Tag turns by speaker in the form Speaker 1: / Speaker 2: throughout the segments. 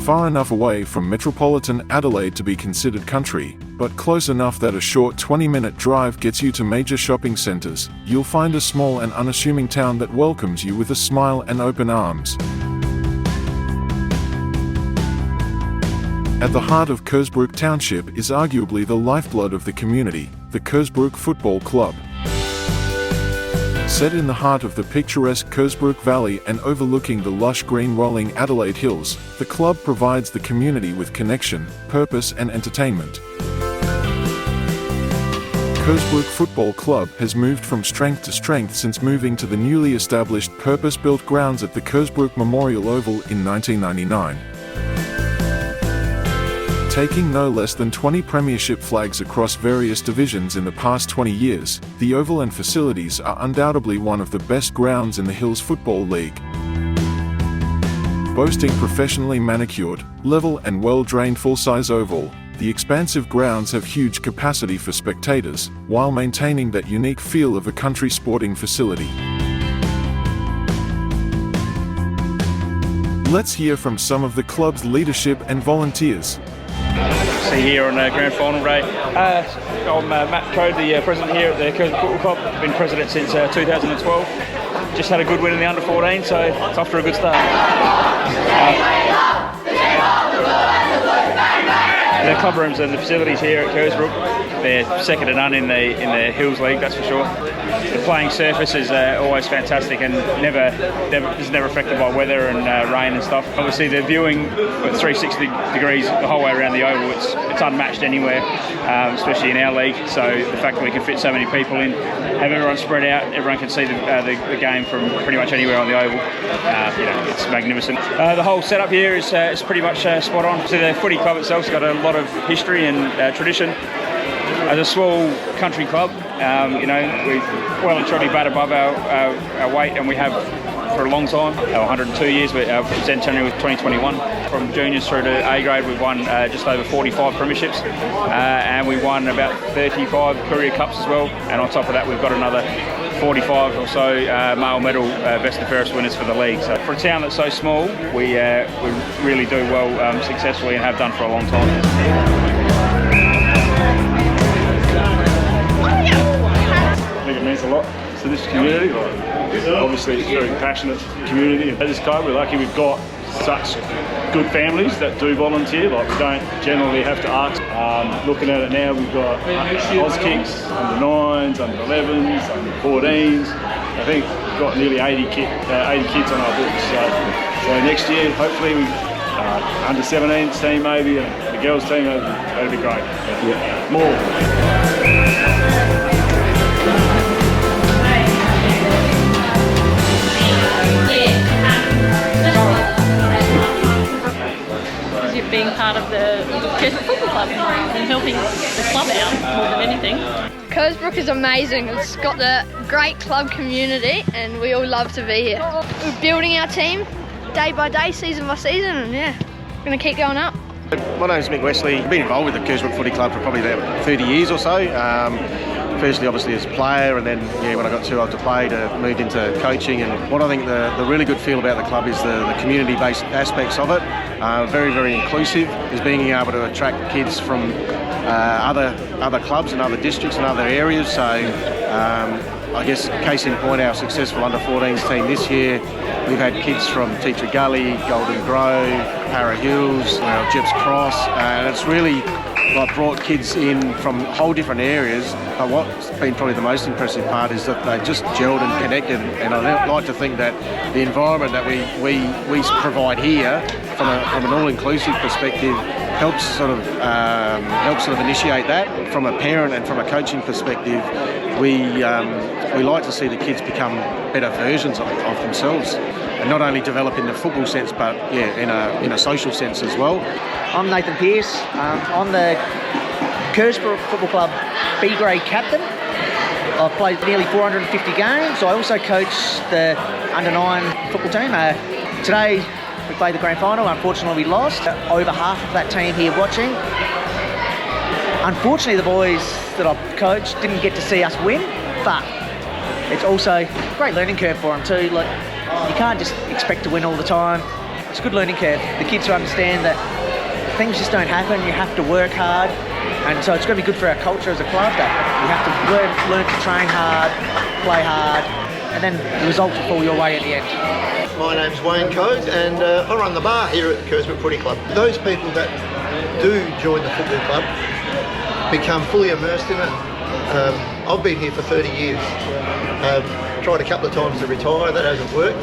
Speaker 1: far enough away from metropolitan Adelaide to be considered country, but close enough that a short 20-minute drive gets you to major shopping centres. You'll find a small and unassuming town that welcomes you with a smile and open arms. At the heart of Kersbrook Township is arguably the lifeblood of the community, the Kersbrook Football Club. Set in the heart of the picturesque Kersbrook Valley and overlooking the lush green rolling Adelaide Hills, the club provides the community with connection, purpose and entertainment. Kersbrook Football Club has moved from strength to strength since moving to the newly established purpose-built grounds at the Kersbrook Memorial Oval in 1999. Taking no less than 20 premiership flags across various divisions in the past 20 years, the Oval and facilities are undoubtedly one of the best grounds in the Hills Football League. Boasting professionally manicured, level and well-drained full-size oval, the expansive grounds have huge capacity for spectators, while maintaining that unique feel of a country sporting facility. Let's hear from some of the club's leadership and volunteers.
Speaker 2: See here on grand final day. I'm Matt Code, the president here at the Kersbrook Football Club. Been president since 2012. Just had a good win in the under 14, so it's off to a good start. The club rooms and the facilities here at Kersbrook, they're second to none in the Hills League, that's for sure. The playing surface is always fantastic and is never affected by weather and rain and stuff. Obviously the viewing at 360 degrees the whole way around the oval, it's unmatched anywhere, especially in our league. So the fact that we can fit so many people in, have everyone spread out, everyone can see the game from pretty much anywhere on the oval. It's magnificent. The whole setup here is pretty much spot on. So the footy club itself's got a lot of history and tradition. As a small country club, we've well and truly bat above our weight, and we have for a long time. 102 years, but our centenary was 2021. From juniors through to A grade, we've won just over 45 premierships, and we won about 35 Courier Cups as well. And on top of that, we've got another 45 or so male medal best and fairest winners for the league. So for a town that's so small, we really do well successfully and have done for a long time.
Speaker 3: I think it means a lot to this community. Obviously it's a very passionate community. At this club we're lucky we've got such good families that do volunteer. We don't generally have to ask. Looking at it now, we've got Oz Kicks, under 9s, under 11s, under 14s. I think we've got nearly 80 kids on our books. So next year hopefully we under 17s team maybe, and the girls team, that'd be great. Yeah. More.
Speaker 4: Being part of the Kersbrook Football Club and helping the club out more than anything.
Speaker 5: Kersbrook is amazing. It's got the great club community and we all love to be here. We're building our team day by day, season by season, and we're going to keep going up.
Speaker 6: My name's Mick Wesley. I've been involved with the Kersbrook Footy Club for probably about 30 years or so. Firstly, obviously as a player, and then when I got too old to play, moved into coaching. And what I think the really good feel about the club is the community-based aspects of it. Very, very inclusive. Is being able to attract kids from other clubs and other districts and other areas. So I guess case in point, our successful under-14s team this year, we've had kids from Teacher Gully, Golden Grove, Para Hills, Jeps Cross, and it's really brought kids in from whole different areas. But what's been probably the most impressive part is that they just gelled and connected, and I like to think that the environment that we provide here from an all-inclusive perspective helps sort of initiate that. From a parent and from a coaching perspective, we like to see the kids become better versions of themselves, and not only develop in the football sense, but in a social sense as well.
Speaker 7: I'm Nathan Pearce. I'm the Kersbrook Football Club B grade captain. I've played nearly 450 games. I also coach the under-9 football team. Today we played the grand final. Unfortunately we lost. Over half of that team here watching. Unfortunately the boys that I've coached didn't get to see us win, but it's also a great learning curve for them too. Like, you can't just expect to win all the time. It's a good learning curve. The kids to understand that things just don't happen. You have to work hard, and so it's going to be good for our culture as a club that you have to learn to train hard, play hard, and then the results will fall your way at the end.
Speaker 8: My name's Wayne Coe, and I run the bar here at Kersbrook Footy Club. Those people that do join the football club become fully immersed in it. I've been here for 30 years. Tried a couple of times to retire, that hasn't worked.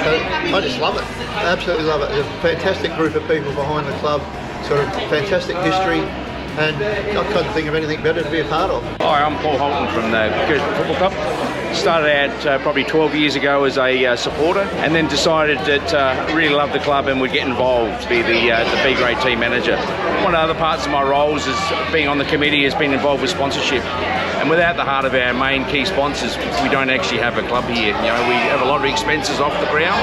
Speaker 8: So I just love it, I absolutely love it. There's a fantastic group of people behind the club, sort of fantastic history, and I couldn't think of anything better to be a part of.
Speaker 9: Hi, I'm Paul Holton from the Kersbrook Football Club. Started out probably 12 years ago as a supporter, and then decided that really loved the club and would get involved to be the B grade team manager. One of the other parts of my roles is being on the committee has been involved with sponsorship. And without the heart of our main key sponsors, we don't actually have a club here. You know, we have a lot of expenses off the ground,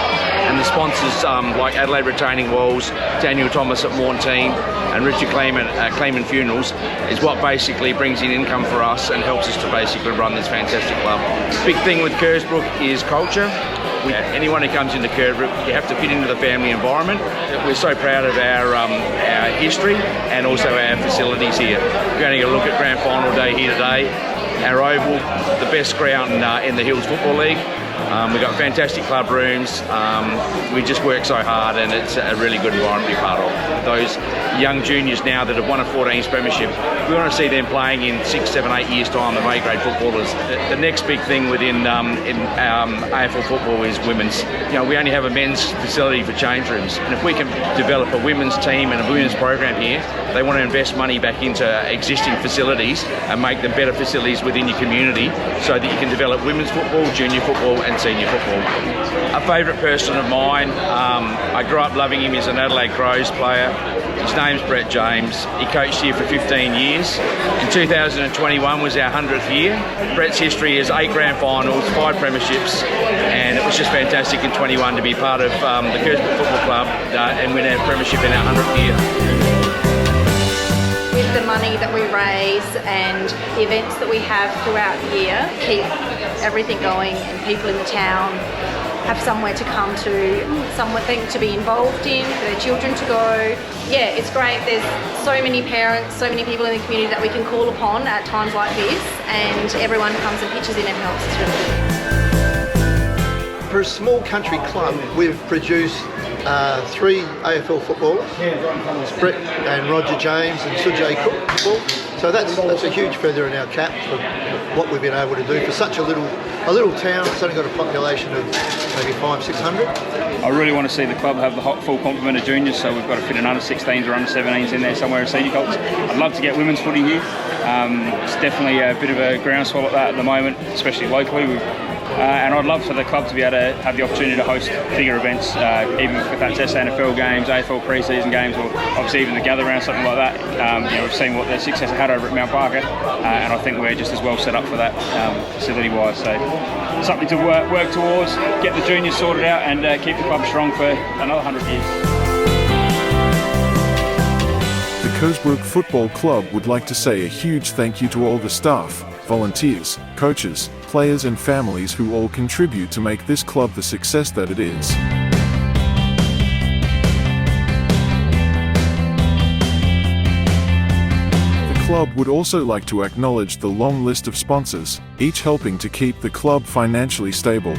Speaker 9: and the sponsors like Adelaide Retaining Walls, Daniel Thomas at Mornteen, and Richard Clayman Funerals is what basically brings in income for us and helps us to basically run this fantastic club. Big thing with Kersbrook is culture. Anyone who comes into Kersbrook, you have to fit into the family environment. We're so proud of our history and also our facilities here. We're going to get a look at Grand Final Day here today. Our Oval, the best ground in the Hills Football League. We've got fantastic club rooms. We just work so hard, and it's a really good environment to be part of. Those young juniors now that have won a 14s premiership, we want to see them playing in 6, 7, 8 years' time, the A-grade footballers. The next big thing within AFL football is women's. You know, we only have a men's facility for change rooms, and if we can develop a women's team and a women's program here, they want to invest money back into existing facilities and make them better facilities within your community so that you can develop women's football, junior football and senior football. A favourite person of mine, I grew up loving him. He's an Adelaide Crows player. His name's Brett James. He coached here for 15 years. In 2021 was our 100th year. Brett's history is 8 grand finals, 5 premierships, and it was just fantastic in 21 to be part of the Kersbrook Football Club and win our premiership in our 100th year.
Speaker 10: With the money that we raise and the events that we have throughout the year, keep everything going, and people in the town have somewhere to come to, something to be involved in, for their children to go. Yeah, it's great. There's so many parents, so many people in the community that we can call upon at times like this, and everyone comes and pitches in and helps. It's really good.
Speaker 8: For a small country club, we've produced 3 AFL footballers, Brett and Roger James and Sujay Cook. So that's a huge feather in our cap for what we've been able to do for such a little town. It's only got a population of maybe 500-600.
Speaker 2: I really want to see the club have the full complement of juniors, so we've got to fit an under-16s or under-17s in there somewhere in senior colts. I'd love to get women's footy here. It's definitely a bit of a groundswell at the moment, especially locally. And I'd love for the club to be able to have the opportunity to host bigger events, even if that's SNFL games, AFL pre-season games, or obviously even the gather round, something like that. We've seen what their success had over at Mount Barker, and I think we're just as well set up for that facility-wise. So something to work towards, get the juniors sorted out, and keep the club strong for another 100 years.
Speaker 1: The Kersbrook Football Club would like to say a huge thank you to all the staff, volunteers, coaches, players and families who all contribute to make this club the success that it is. The club would also like to acknowledge the long list of sponsors, each helping to keep the club financially stable.